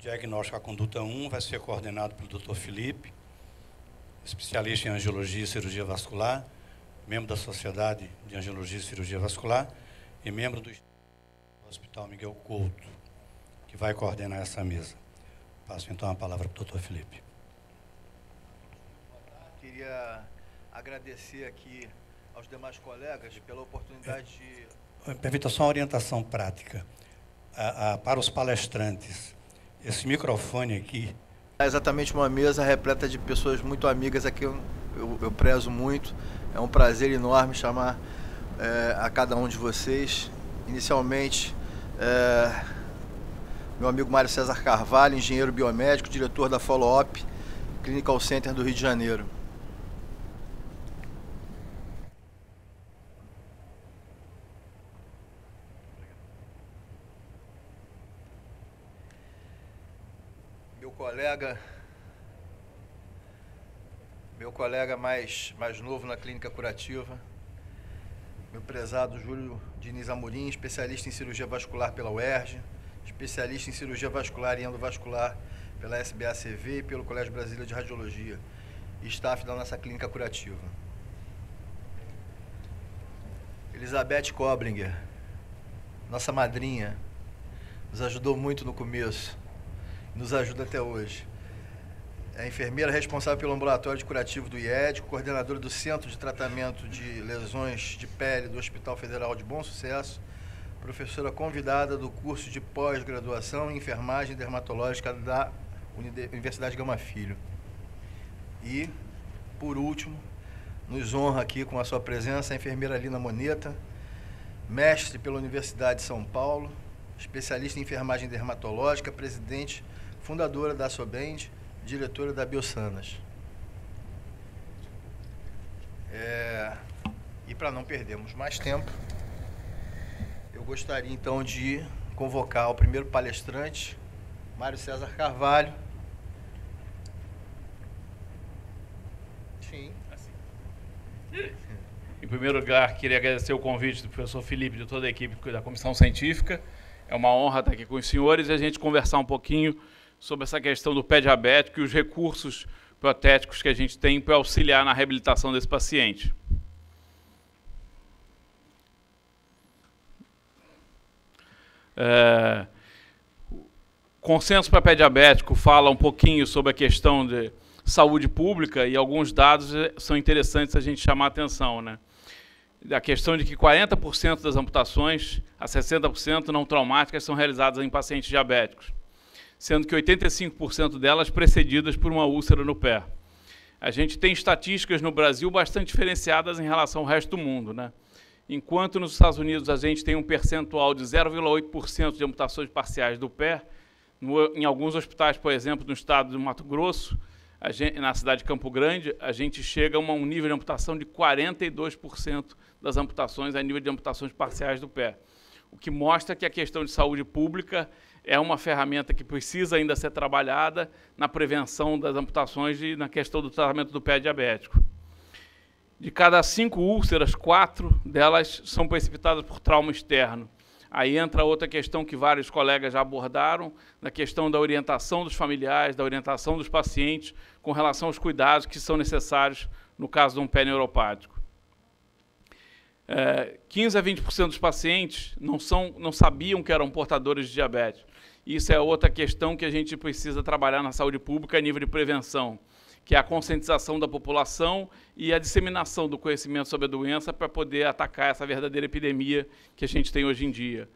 diagnóstico à conduta 1 vai ser coordenado pelo Dr. Felipe, especialista em angiologia e cirurgia vascular, membro da Sociedade de Angiologia e Cirurgia Vascular e membro do Hospital Miguel Couto, que vai coordenar essa mesa. Passo então a palavra para o Dr. Felipe. Queria agradecer aqui aos demais colegas pela oportunidade de... Permita só uma orientação prática para os palestrantes. Esse microfone aqui... É exatamente uma mesa repleta de pessoas muito amigas aqui, eu prezo muito. É um prazer enorme chamar a cada um de vocês. Inicialmente, meu amigo Mário César Carvalho, engenheiro biomédico, diretor da Follow-up Clinical Center do Rio de Janeiro. Meu colega mais novo na clínica curativa, meu prezado Júlio Diniz Amorim, especialista em cirurgia vascular pela UERJ, especialista em cirurgia vascular e endovascular pela SBACV e pelo Colégio Brasileiro de Radiologia, e staff da nossa clínica curativa. Elizabeth Kobringer, nossa madrinha, nos ajudou muito no começo, nos ajuda até hoje. É a enfermeira responsável pelo ambulatório de curativo do IED, coordenadora do Centro de Tratamento de Lesões de Pele do Hospital Federal de Bom Sucesso, professora convidada do curso de pós-graduação em enfermagem dermatológica da Universidade Gama Filho. E, por último, nos honra aqui com a sua presença a enfermeira Lina Moneta, mestre pela Universidade de São Paulo, especialista em enfermagem dermatológica, presidente, fundadora da Sobend, diretora da Biosanas. E para não perdermos mais tempo, eu gostaria então de convocar o primeiro palestrante, Mário César Carvalho. Sim. Em primeiro lugar, queria agradecer o convite do professor Felipe e de toda a equipe da Comissão Científica. É uma honra estar aqui com os senhores e a gente conversar um pouquinho sobre essa questão do pé diabético e os recursos protéticos que a gente tem para auxiliar na reabilitação desse paciente. O consenso para pé diabético fala um pouquinho sobre a questão de saúde pública e alguns dados são interessantes a gente chamar a atenção, né? A questão de que 40% das amputações a 60% não traumáticas são realizadas em pacientes diabéticos, sendo que 85% delas precedidas por uma úlcera no pé. A gente tem estatísticas no Brasil bastante diferenciadas em relação ao resto do mundo, né? Enquanto nos Estados Unidos a gente tem um percentual de 0,8% de amputações parciais do pé, em alguns hospitais, por exemplo, no estado do Mato Grosso, na cidade de Campo Grande, a gente chega a um nível de amputação de 42% das amputações a nível de amputações parciais do pé, o que mostra que a questão de saúde pública é uma ferramenta que precisa ainda ser trabalhada na prevenção das amputações e na questão do tratamento do pé diabético. De cada 5 úlceras, 4 delas são precipitadas por trauma externo. Aí entra outra questão que vários colegas já abordaram, na questão da orientação dos familiares, da orientação dos pacientes, com relação aos cuidados que são necessários no caso de um pé neuropático. 15 a 20% dos pacientes não sabiam que eram portadores de diabetes. Isso é outra questão que a gente precisa trabalhar na saúde pública a nível de prevenção, que é a conscientização da população e a disseminação do conhecimento sobre a doença para poder atacar essa verdadeira epidemia que a gente tem hoje em dia.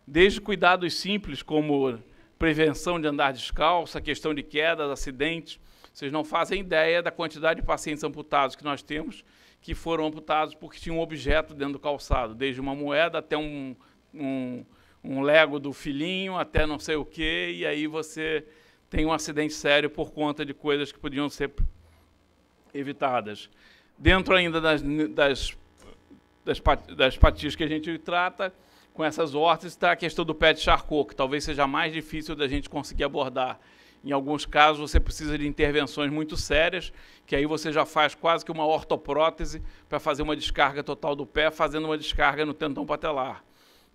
Desde cuidados simples, como prevenção de andar descalço, a questão de quedas, acidentes. Vocês não fazem ideia da quantidade de pacientes amputados que nós temos, que foram amputados porque tinham um objeto dentro do calçado, desde uma moeda até um Lego do filhinho, até não sei o quê, e aí você tem um acidente sério por conta de coisas que podiam ser evitadas. Dentro ainda das patologias que a gente trata, com essas órteses, está a questão do pé de Charcot, que talvez seja mais difícil da gente conseguir abordar. Em alguns casos, você precisa de intervenções muito sérias, que aí você já faz quase que uma ortoprótese para fazer uma descarga total do pé, fazendo uma descarga no tendão patelar.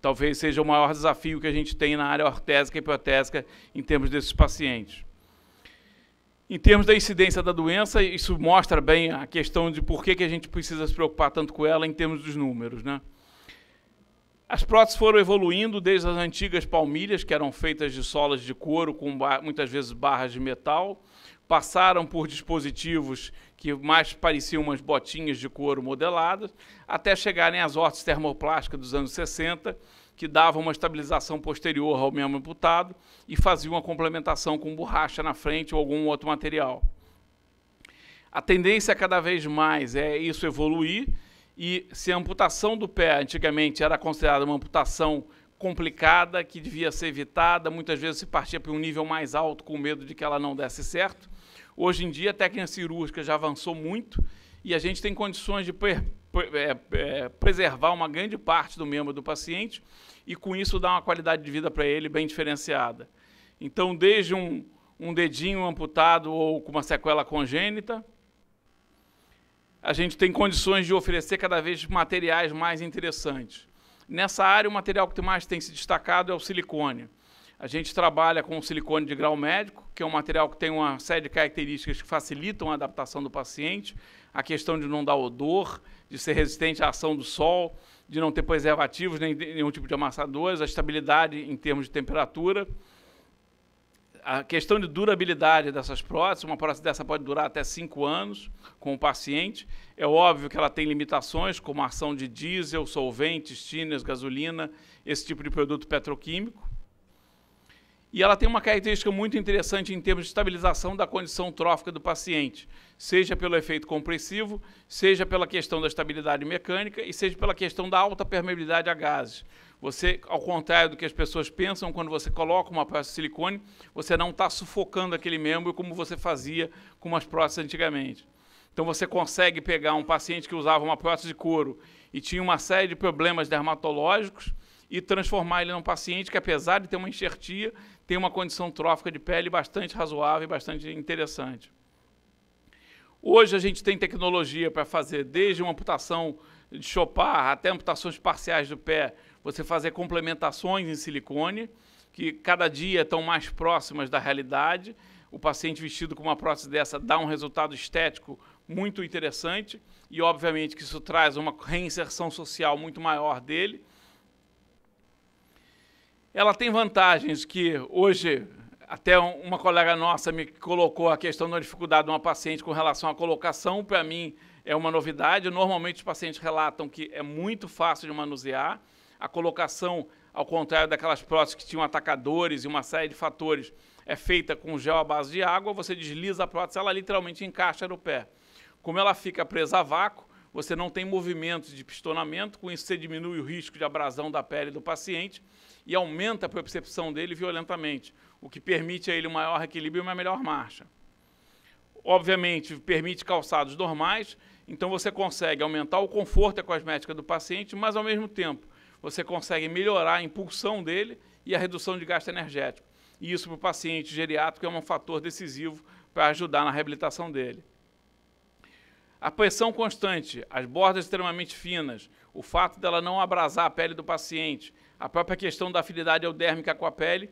talvez seja o maior desafio que a gente tem na área ortésica e protésica em termos desses pacientes. Em termos da incidência da doença, isso mostra bem a questão de por que a gente precisa se preocupar tanto com ela em termos dos números, né? As próteses foram evoluindo desde as antigas palmilhas, que eram feitas de solas de couro, com muitas vezes barras de metal, passaram por dispositivos que mais pareciam umas botinhas de couro modeladas, até chegarem às órteses termoplásticas dos anos 60, que davam uma estabilização posterior ao membro amputado e faziam uma complementação com borracha na frente ou algum outro material. A tendência cada vez mais é isso evoluir, e se a amputação do pé antigamente era considerada uma amputação complicada, que devia ser evitada, muitas vezes se partia para um nível mais alto com medo de que ela não desse certo. Hoje em dia a técnica cirúrgica já avançou muito e a gente tem condições de preservar uma grande parte do membro do paciente e com isso dar uma qualidade de vida para ele bem diferenciada. Então, desde um dedinho amputado ou com uma sequela congênita, a gente tem condições de oferecer cada vez materiais mais interessantes. Nessa área, o material que mais tem se destacado é o silicone. A gente trabalha com o silicone de grau médico, que é um material que tem uma série de características que facilitam a adaptação do paciente, a questão de não dar odor, de ser resistente à ação do sol, de não ter preservativos, nem nenhum tipo de amassadores, a estabilidade em termos de temperatura. A questão de durabilidade dessas próteses, uma prótese dessa pode durar até 5 anos com o paciente. É óbvio que ela tem limitações, como a ação de diesel, solventes, tinners, gasolina, esse tipo de produto petroquímico. E ela tem uma característica muito interessante em termos de estabilização da condição trófica do paciente, seja pelo efeito compressivo, seja pela questão da estabilidade mecânica e seja pela questão da alta permeabilidade a gases. Você, ao contrário do que as pessoas pensam, quando você coloca uma prótese de silicone, você não está sufocando aquele membro como você fazia com as próteses antigamente. Então você consegue pegar um paciente que usava uma prótese de couro e tinha uma série de problemas dermatológicos e transformar ele num paciente que, apesar de ter uma enxertia, tem uma condição trófica de pele bastante razoável e bastante interessante. Hoje a gente tem tecnologia para fazer desde uma amputação de chopar até amputações parciais do pé, você fazer complementações em silicone, que cada dia estão mais próximas da realidade. O paciente vestido com uma prótese dessa dá um resultado estético muito interessante e, obviamente, que isso traz uma reinserção social muito maior dele. Ela tem vantagens que hoje, até uma colega nossa me colocou a questão da dificuldade de uma paciente com relação à colocação, para mim é uma novidade. Normalmente os pacientes relatam que é muito fácil de manusear. A colocação, ao contrário daquelas próteses que tinham atacadores e uma série de fatores, é feita com gel à base de água, você desliza a prótese, ela literalmente encaixa no pé. Como ela fica presa a vácuo, você não tem movimentos de pistonamento, com isso você diminui o risco de abrasão da pele do paciente e aumenta a percepção dele violentamente, o que permite a ele um maior equilíbrio e uma melhor marcha. Obviamente, permite calçados normais, então você consegue aumentar o conforto cosmético do paciente, mas, ao mesmo tempo, você consegue melhorar a impulsão dele e a redução de gasto energético. E isso, para o paciente geriátrico, é um fator decisivo para ajudar na reabilitação dele. A pressão constante, as bordas extremamente finas, o fato dela não abrasar a pele do paciente, a própria questão da afinidade eudérmica com a pele,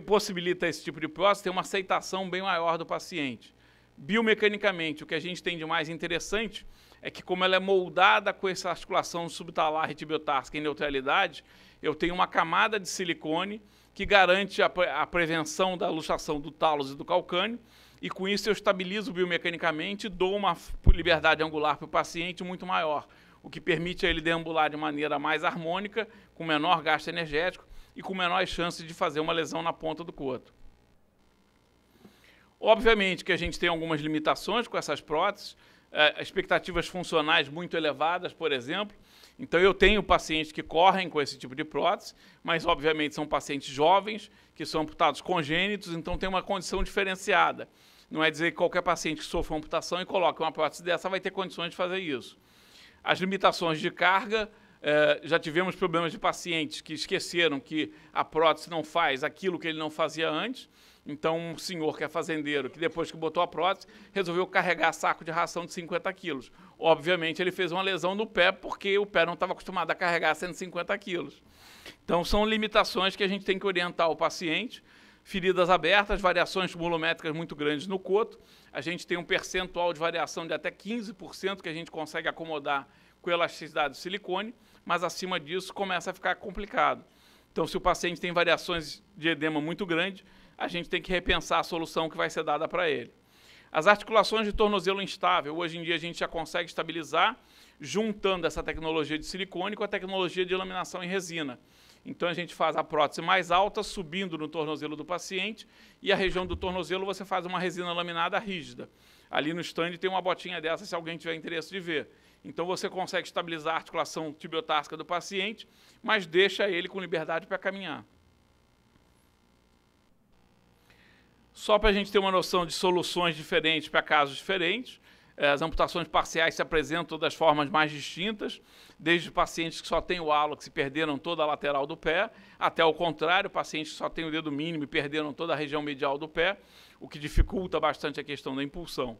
possibilita esse tipo de prótese ter uma aceitação bem maior do paciente. Biomecanicamente, o que a gente tem de mais interessante é que, como ela é moldada com essa articulação subtalar retibiotársicas em neutralidade, eu tenho uma camada de silicone que garante a prevenção da luxação do tálus e do calcâneo, e com isso eu estabilizo biomecanicamente e dou uma liberdade angular para o paciente muito maior, o que permite a ele deambular de maneira mais harmônica, com menor gasto energético e com menores chances de fazer uma lesão na ponta do coto. Obviamente que a gente tem algumas limitações com essas próteses, expectativas funcionais muito elevadas, por exemplo. Então, eu tenho pacientes que correm com esse tipo de prótese, mas, obviamente, são pacientes jovens, que são amputados congênitos, então tem uma condição diferenciada. Não é dizer que qualquer paciente que sofra uma amputação e coloque uma prótese dessa vai ter condições de fazer isso. As limitações de carga, Já tivemos problemas de pacientes que esqueceram que a prótese não faz aquilo que ele não fazia antes. Então, um senhor que é fazendeiro, que depois que botou a prótese, resolveu carregar saco de ração de 50 quilos. Obviamente, ele fez uma lesão no pé, porque o pé não estava acostumado a carregar 150 quilos. Então, são limitações que a gente tem que orientar o paciente. Feridas abertas, variações volumétricas muito grandes no coto. A gente tem um percentual de variação de até 15% que a gente consegue acomodar com elasticidade de silicone, mas acima disso começa a ficar complicado. Então, se o paciente tem variações de edema muito grande, a gente tem que repensar a solução que vai ser dada para ele. As articulações de tornozelo instável, hoje em dia a gente já consegue estabilizar, juntando essa tecnologia de silicone com a tecnologia de laminação em resina. Então, a gente faz a prótese mais alta, subindo no tornozelo do paciente, e a região do tornozelo você faz uma resina laminada rígida. Ali no stand tem uma botinha dessa, se alguém tiver interesse de ver. Então, você consegue estabilizar a articulação tibiotársca do paciente, mas deixa ele com liberdade para caminhar. Só para a gente ter uma noção de soluções diferentes para casos diferentes, as amputações parciais se apresentam das formas mais distintas, desde pacientes que só têm o halo, que se perderam toda a lateral do pé, até o contrário, pacientes que só têm o dedo mínimo e perderam toda a região medial do pé, o que dificulta bastante a questão da impulsão.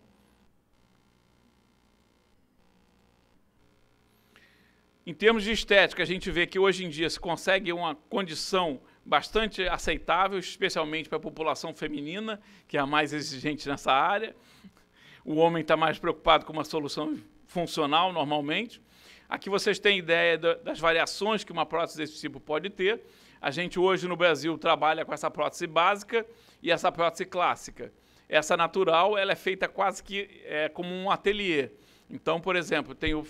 Em termos de estética, a gente vê que hoje em dia se consegue uma condição bastante aceitável, especialmente para a população feminina, que é a mais exigente nessa área. O homem está mais preocupado com uma solução funcional, normalmente. Aqui vocês têm ideia das variações que uma prótese desse tipo pode ter. A gente hoje no Brasil trabalha com essa prótese básica e essa prótese clássica. Essa natural, ela é feita quase que como um ateliê. Então, por exemplo, tem o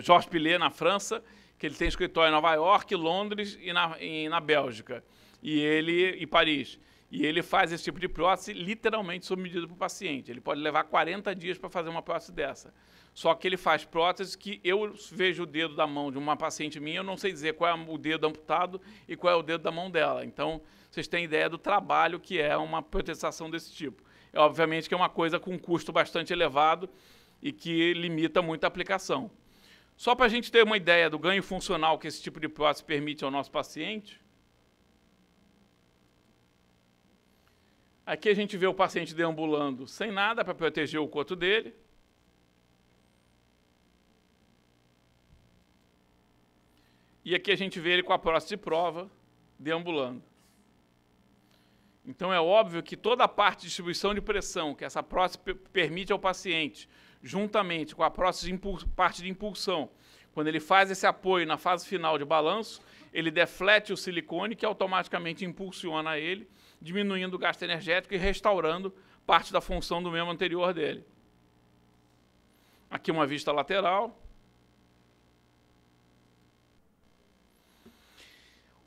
Georges Pillet, na França, que ele tem escritório em Nova York, Londres e na Bélgica, e Paris. E ele faz esse tipo de prótese literalmente sob medida para o paciente. Ele pode levar 40 dias para fazer uma prótese dessa. Só que ele faz próteses que eu vejo o dedo da mão de uma paciente minha, eu não sei dizer qual é o dedo amputado e qual é o dedo da mão dela. Então, vocês têm ideia do trabalho que é uma protetização desse tipo. Obviamente que é uma coisa com um custo bastante elevado e que limita muito a aplicação. Só para a gente ter uma ideia do ganho funcional que esse tipo de prótese permite ao nosso paciente, aqui a gente vê o paciente deambulando sem nada para proteger o coto dele. E aqui a gente vê ele com a prótese de prova, deambulando. Então é óbvio que toda a parte de distribuição de pressão que essa prótese permite ao paciente, juntamente com a prótese de parte de impulsão, quando ele faz esse apoio na fase final de balanço, ele deflete o silicone que automaticamente impulsiona ele, diminuindo o gasto energético e restaurando parte da função do membro anterior dele. Aqui uma vista lateral.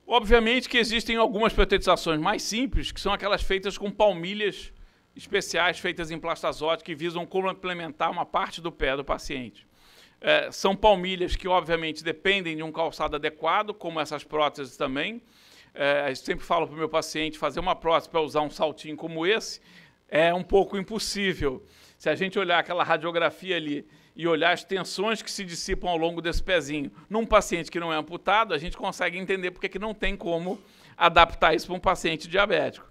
Obviamente que existem algumas protetizações mais simples, que são aquelas feitas com palmilhas especiais, feitas em plastazóide, que visam complementar uma parte do pé do paciente. São palmilhas que, obviamente, dependem de um calçado adequado, como essas próteses também. Eu sempre falo para o meu paciente, fazer uma prótese para usar um saltinho como esse é um pouco impossível. Se a gente olhar aquela radiografia ali e olhar as tensões que se dissipam ao longo desse pezinho num paciente que não é amputado, a gente consegue entender porque que não tem como adaptar isso para um paciente diabético.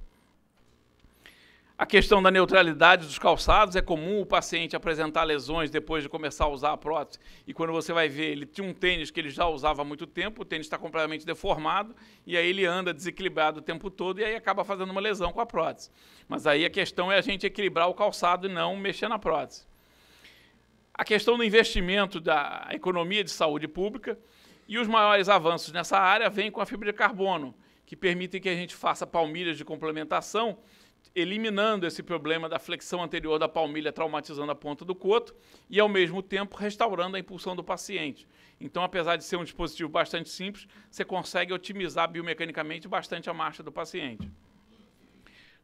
A questão da neutralidade dos calçados, é comum o paciente apresentar lesões depois de começar a usar a prótese, e quando você vai ver, ele tinha um tênis que ele já usava há muito tempo, o tênis está completamente deformado, e aí ele anda desequilibrado o tempo todo, e aí acaba fazendo uma lesão com a prótese. Mas aí a questão é a gente equilibrar o calçado e não mexer na prótese. A questão do investimento da economia de saúde pública, e os maiores avanços nessa área vêm com a fibra de carbono, que permitem que a gente faça palmilhas de complementação, eliminando esse problema da flexão anterior da palmilha, traumatizando a ponta do coto, e, ao mesmo tempo, restaurando a impulsão do paciente. Então, apesar de ser um dispositivo bastante simples, você consegue otimizar biomecanicamente bastante a marcha do paciente.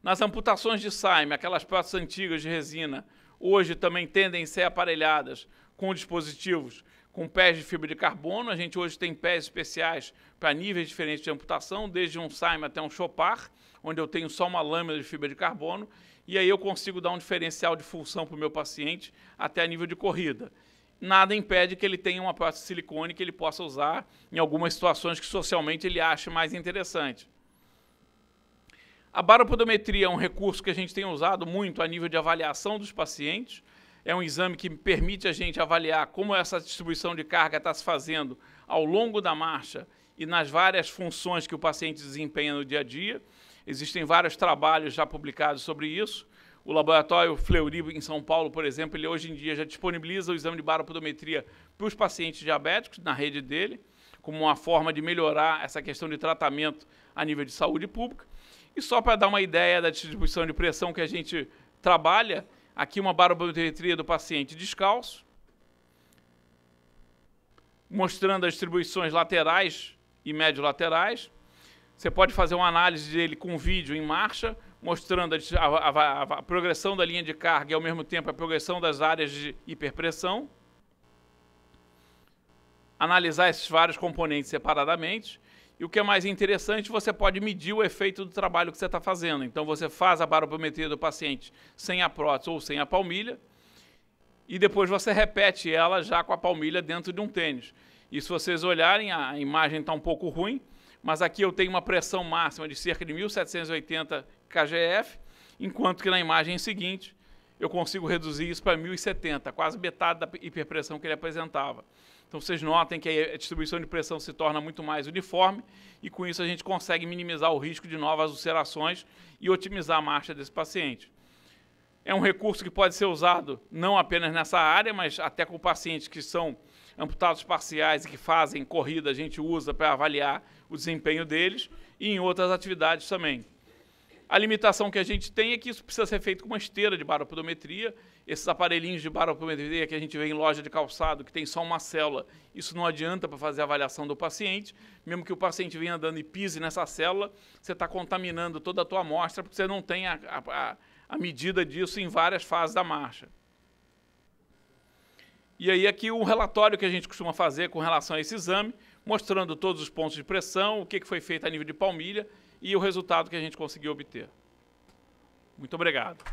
Nas amputações de Syme, aquelas próteses antigas de resina, hoje também tendem a ser aparelhadas com dispositivos com pés de fibra de carbono. A gente hoje tem pés especiais para níveis diferentes de amputação, desde um Syme até um Chopard, onde eu tenho só uma lâmina de fibra de carbono, e aí eu consigo dar um diferencial de função para o meu paciente até a nível de corrida. nada impede que ele tenha uma prótese de silicone que ele possa usar em algumas situações que socialmente ele ache mais interessante. A baropodometria é um recurso que a gente tem usado muito a nível de avaliação dos pacientes. É um exame que permite a gente avaliar como essa distribuição de carga está se fazendo ao longo da marcha e nas várias funções que o paciente desempenha no dia a dia. Existem vários trabalhos já publicados sobre isso. O laboratório Fleury, em São Paulo, por exemplo, ele hoje em dia já disponibiliza o exame de baropodometria para os pacientes diabéticos na rede dele, como uma forma de melhorar essa questão de tratamento a nível de saúde pública. E só para dar uma ideia da distribuição de pressão que a gente trabalha, aqui uma baropodometria do paciente descalço, mostrando as distribuições laterais e médio-laterais. Você pode fazer uma análise dele com vídeo em marcha, mostrando a progressão da linha de carga e, ao mesmo tempo, a progressão das áreas de hiperpressão. Analisar esses vários componentes separadamente. E o que é mais interessante, você pode medir o efeito do trabalho que você está fazendo. Então, você faz a baropometria do paciente sem a prótese ou sem a palmilha, e depois você repete ela já com a palmilha dentro de um tênis. E se vocês olharem, a imagem está um pouco ruim, mas aqui eu tenho uma pressão máxima de cerca de 1.780 kgf, enquanto que na imagem seguinte eu consigo reduzir isso para 1.070, quase metade da hiperpressão que ele apresentava. Então vocês notem que a distribuição de pressão se torna muito mais uniforme e com isso a gente consegue minimizar o risco de novas ulcerações e otimizar a marcha desse paciente. É um recurso que pode ser usado não apenas nessa área, mas até com pacientes que são amputados parciais e que fazem corrida, a gente usa para avaliar o desempenho deles e em outras atividades também. A limitação que a gente tem é que isso precisa ser feito com uma esteira de baropodometria. Esses aparelhinhos de baropodometria que a gente vê em loja de calçado, que tem só uma célula, isso não adianta para fazer a avaliação do paciente. Mesmo que o paciente venha andando e pise nessa célula, você está contaminando toda a tua amostra, porque você não tem a medida disso em várias fases da marcha. E aí aqui um relatório que a gente costuma fazer com relação a esse exame, mostrando todos os pontos de pressão, o que foi feito a nível de palmilha e o resultado que a gente conseguiu obter. Muito obrigado.